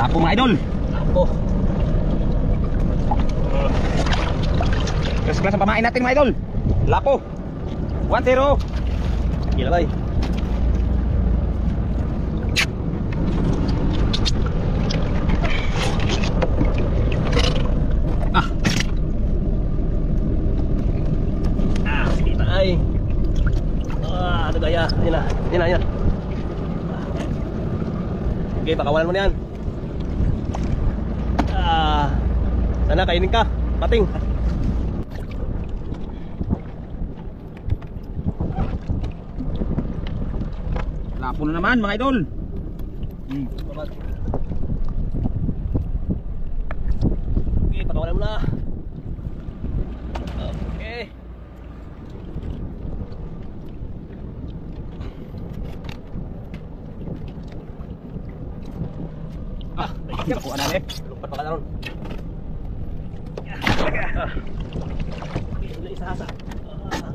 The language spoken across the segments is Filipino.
Lapo mga idol. Lapo. First class ang pamain natin mga idol. Lapo 1-0. Gila bay. Sige tay. Ano gaya? Yan na. Okay, pakawalan mo na yan. Sana kainin ka, pating. Lapo na naman mga idol. Okay, pakawalan mo na. Okay. Nakuha na eh. Lupat pa ka na ron. Wala isa-hasa.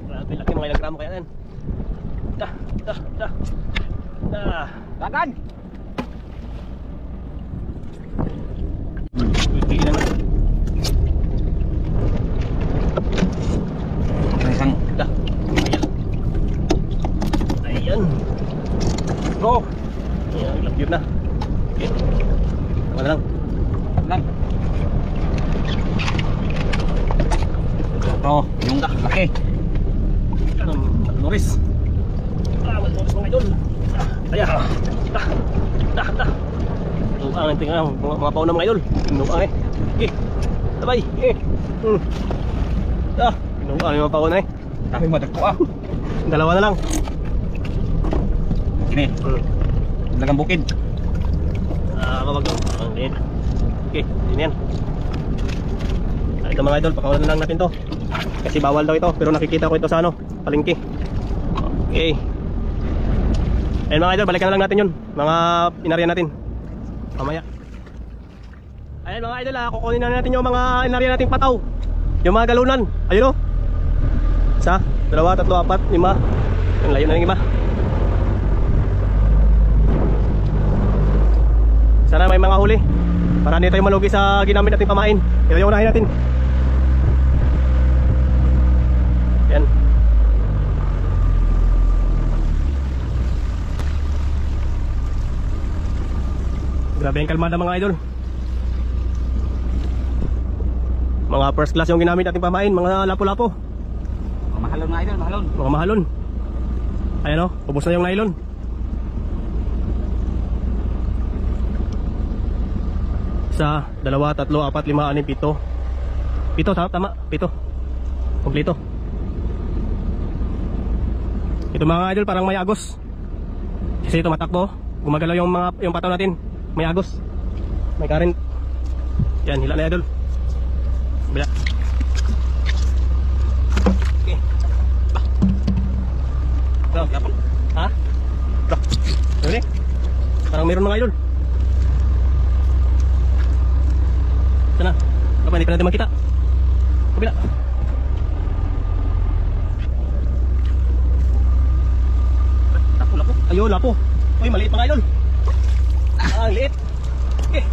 Grabe, laki mga ilang gramo kaya yan. Dagan. Tingnan na. Isang Ayan. bro. Ayan, lagyan na. Okay. Tama na lang. Lang. Ito, yung laki. Loris. Loris mga idol. Ayan. Ang tingnan, mga pauna mga idol. Inuang eh. Okay. Sabay. Inuang yung mga pauna eh. Dami madagpo ah. Dalawa na lang. Sini. Lagang bukid. Mabag. Okay. Okay, yun yan. Halika mga idol, pakawalan na lang natin to. Kasi bawal daw ito, pero nakikita ko ito sa ano, palengke. Okay. Ayun mga idol, balikan na lang natin yun. Mga inarya natin mamaya. Ayun mga idol, kukunin na natin yung mga inarya nating pataw. Yung mga galunan. Ayun o. 1, 2, 3, 4, 5. Yung layo na yung iba. Sana may mga huli para hindi tayo malugi sa ginamit nating pamain. Ito yung unahin natin. Yan. Grabe yung kalmada mga idol. Mga first class yung ginamit nating pamain. Mga lapo-lapo. Mga mahalon mga idol, mahalon. Mga mahalon. Ayan o, ubos na yung nylon. Isa, 2, 3, 4, 5, 6, 7. 7 tama, 7. Kompleto. Ito mga idol parang may agos. Kasi ito matakbo, gumagalaw yung pataw natin. May agos. May current. Yan, hila na idol. Bila. Okay. Ba. So, ha? Ba. Dali. Parang meron mga idol. Sana, kapag hindi pa natin makita. Kabila. Lapo. Ayun, lapo. Uy, maliit mga idol. Liit. Okay.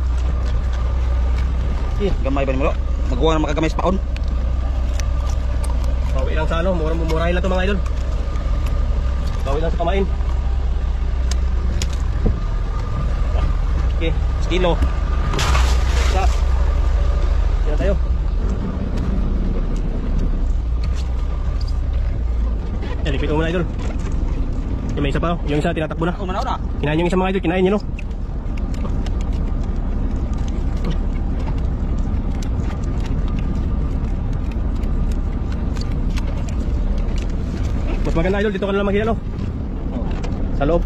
Gamay ba ni mo? Magawa na makagamay sa paon. Bawi lang sa ano, murahin lang ito mga idol. Bawi lang sa kamain. Okay, estilo. Sa. Yan tayo. Yan, lipit ko muna idol. Yung may isa pa, yung isa tinatakbo na. Manaw na. Kinain yung isa mga idol, kinain nyo no. Mas maganda idol, dito ka na lang maghila no. Sa loob.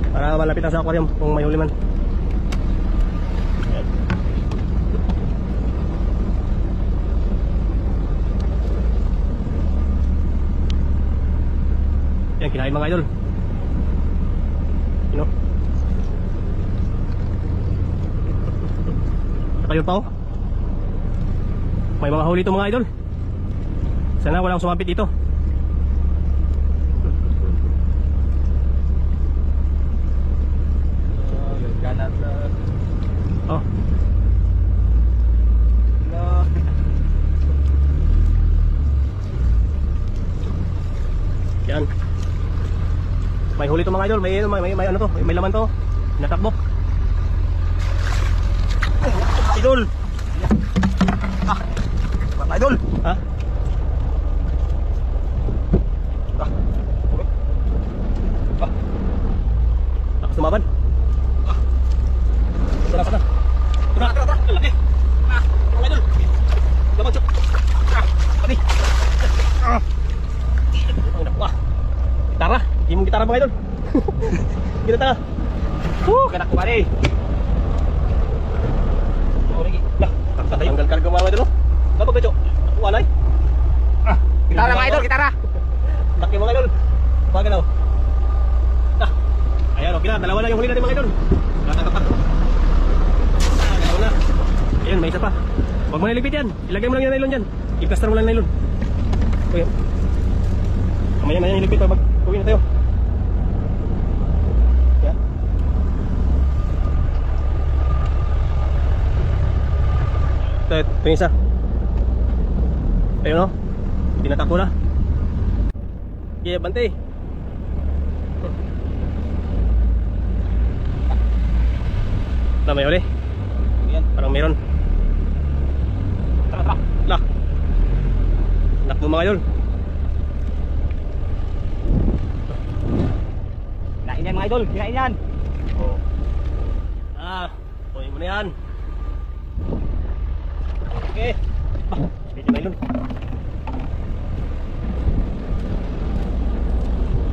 Para malapit na sa aquarium kung may huli man. Yan, kinain mga idol. You know? Saka yun pa oh. May mga huli ito mga idol. Sana walang sumapit dito. huli to mga idol. May ano to, may laman to. Natakbo. Idol. Mga idol. Ha? Lakas tumaban. Tara. Laki. Mga idol. Laban siya. Pati. Gitara. Hindi mo gitara mga idol. Gitara. Kanak ko pare. Nah, tanggal karga mga idol. Dapat kayo. Walay. Gitara mga idol, gitara. Laki mga idol. Bagay na. Nah. Ayan, okay na. Dalawa na yung huli natin mga idol. Nakakapat. Dalawa na. Ayan, may isa pa. Huwag mo nilipit yan. Ilagay mo lang yung nylon dyan. I-plaster mo lang yung nylon. Okay. Mamaya na yan nilipit para mag-uwi na tayo. Yan. Ito yung isa. Ayun o. Tinatakbo na. Yeah, bante. Na may uli. Yan. Parang meron. Tara. Lah. Nak mo mga idol. Kinain yan mga idol, kinain yan. Oh. Kunin mo na yan. Okay. Medyo nylon.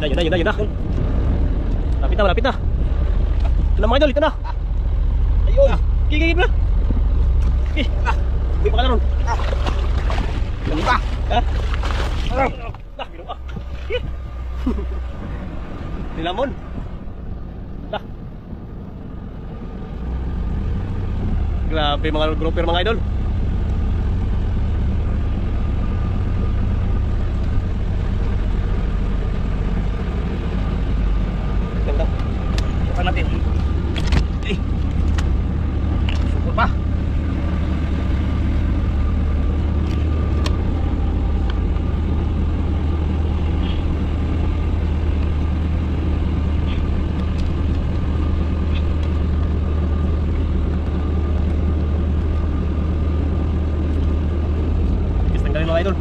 Yun na. Lapit na. Ito na mga idol, ito na. Ayun. Gigigib na. Hindi pa ka na ron. Ganun pa. Ha? Ginawa. Nilamon. Grabe mga grouper mga idol. Ganda. Bukan natin. Sukul pa. Tanggalin mga idol.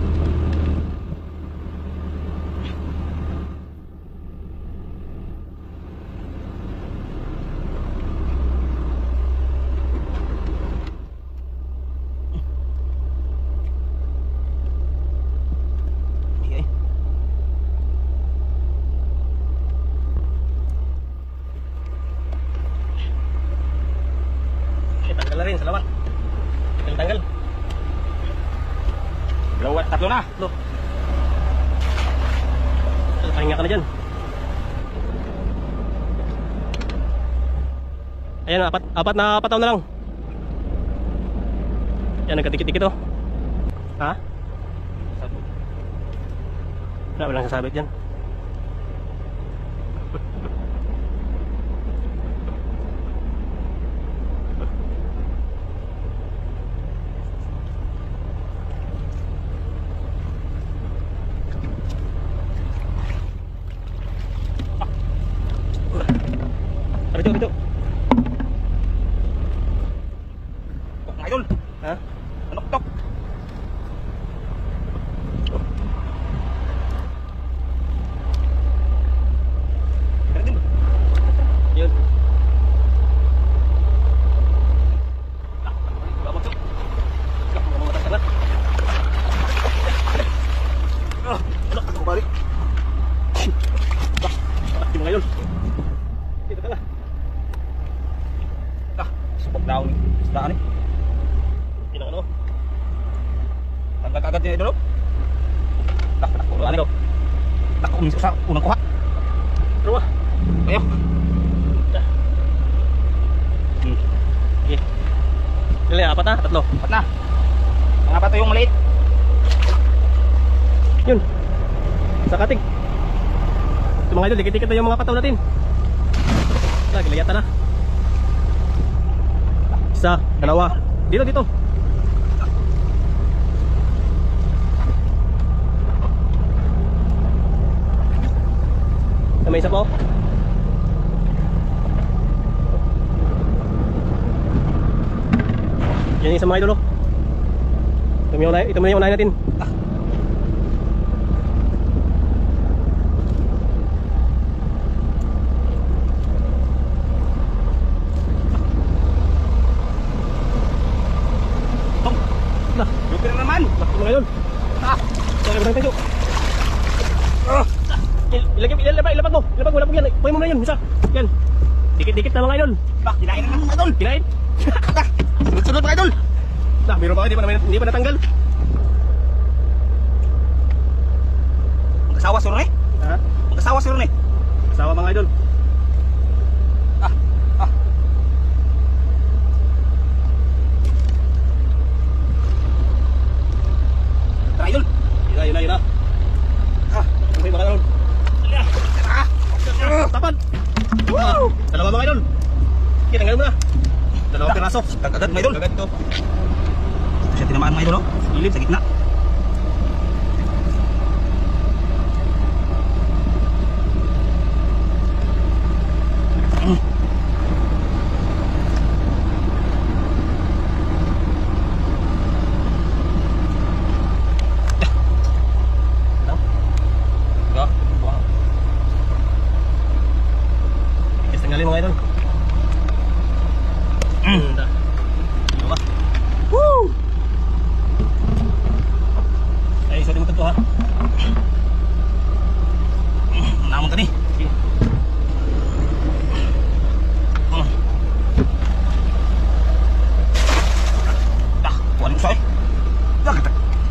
Tanggal na rin, salamat. Tanggal. Dalawa, tatlo na. Look. Pahinga ka na dyan. Ayan, apat na pataw na lang. Yan, nagkadikit-dikit oh. Ha? Walang sasabit dyan. Bito. Mga idol. Ha? Anok-tok. Yun. Balik. Di mga idol. Dito ka na. Supok daw. Isdaan eh. Pinang ano? Tanggal kagad niya idol. Takbo. Ano daw? Takbo sa unang kuha. Ruwa. Ayo. Okay. Ilan, apat na? Tatlo? Apat na. Mga pato yung maliit. Yun. Sa katig. Ito mga idol, dikit-dikit na yung mga pataw natin. Gilayata na. Isa, dalawa. Dito. May isa pa oh. Yan yung isa mga idol oh. Ito muna yung unahin natin. Lupin na naman. Bakit mga idol? Kaya ba tayo? Ilapag mo yan. Puhay mo na yun, isa. Yan. Dikit-dikit na mga idol. Kinain na naman, idol. Kinain. Sunod-sunod mga idol. Biro pa, hindi pa natanggal. Magkasawa siguro eh. Ha? Magkasawa siguro eh. Asawa mga idol. Tara idol. Yun na. Okay mga idol. Tapad. Woo! Dalawa mga idol. Okay, tanggalin mo na. Dalawang piraso. Agad mga idol. Agad ito. Siya tinamaan mga idol, oh. Ilip sa gitna. Tanggalin mga idol. Diba? Woo! Ay, sorry mo ito ha. Namon ka ni. Sige. Kuha mo siya eh.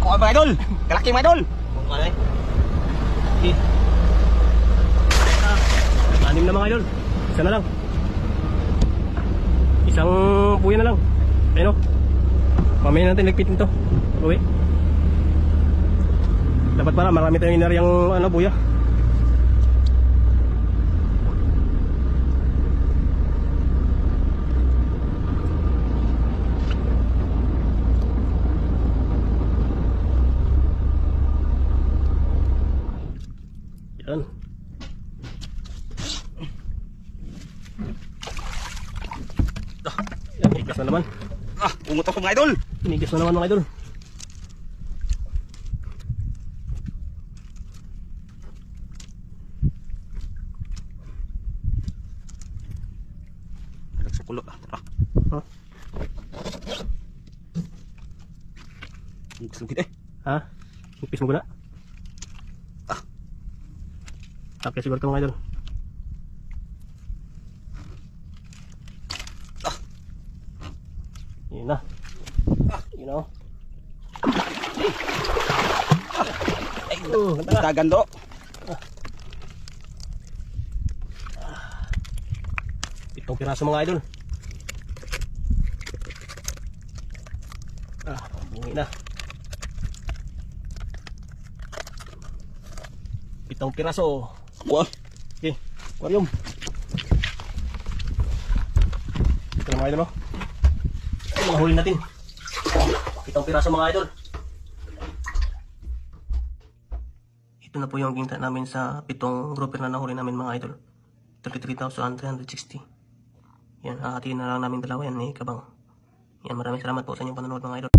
Kuha mga idol. Kalaki mga idol. Kuha na eh. Sige. Anim na mga idol. Isa na lang. Isang buya na lang. Ayun o. Mamaya natin ligpitin to. Uwi. Dapat pala marami tayong inaryang buya. Yan. Inigas na naman. Ungot ako mga idol. Inigas na naman mga idol. Nagsukulo. Tara. Ha? Sungkit eh. Ha? Ipis mo ko na? Tapos siguro ito mga idol. Yun na. Yun na. Ganda na. Kagando. Itong piraso mga idol. Bungi na. Itong piraso. Wah. Okay, aquarium. Ito na mga idol, no? Ay, mga huli natin. Itong piraso mga idol. Ito na po yung ginta namin sa 7 grouper na nahuli namin mga idol. 33,360. Yan, hahatiin na lang namin dalawa yan, kabang. Yan, maraming salamat po sa inyong panonood mga idol.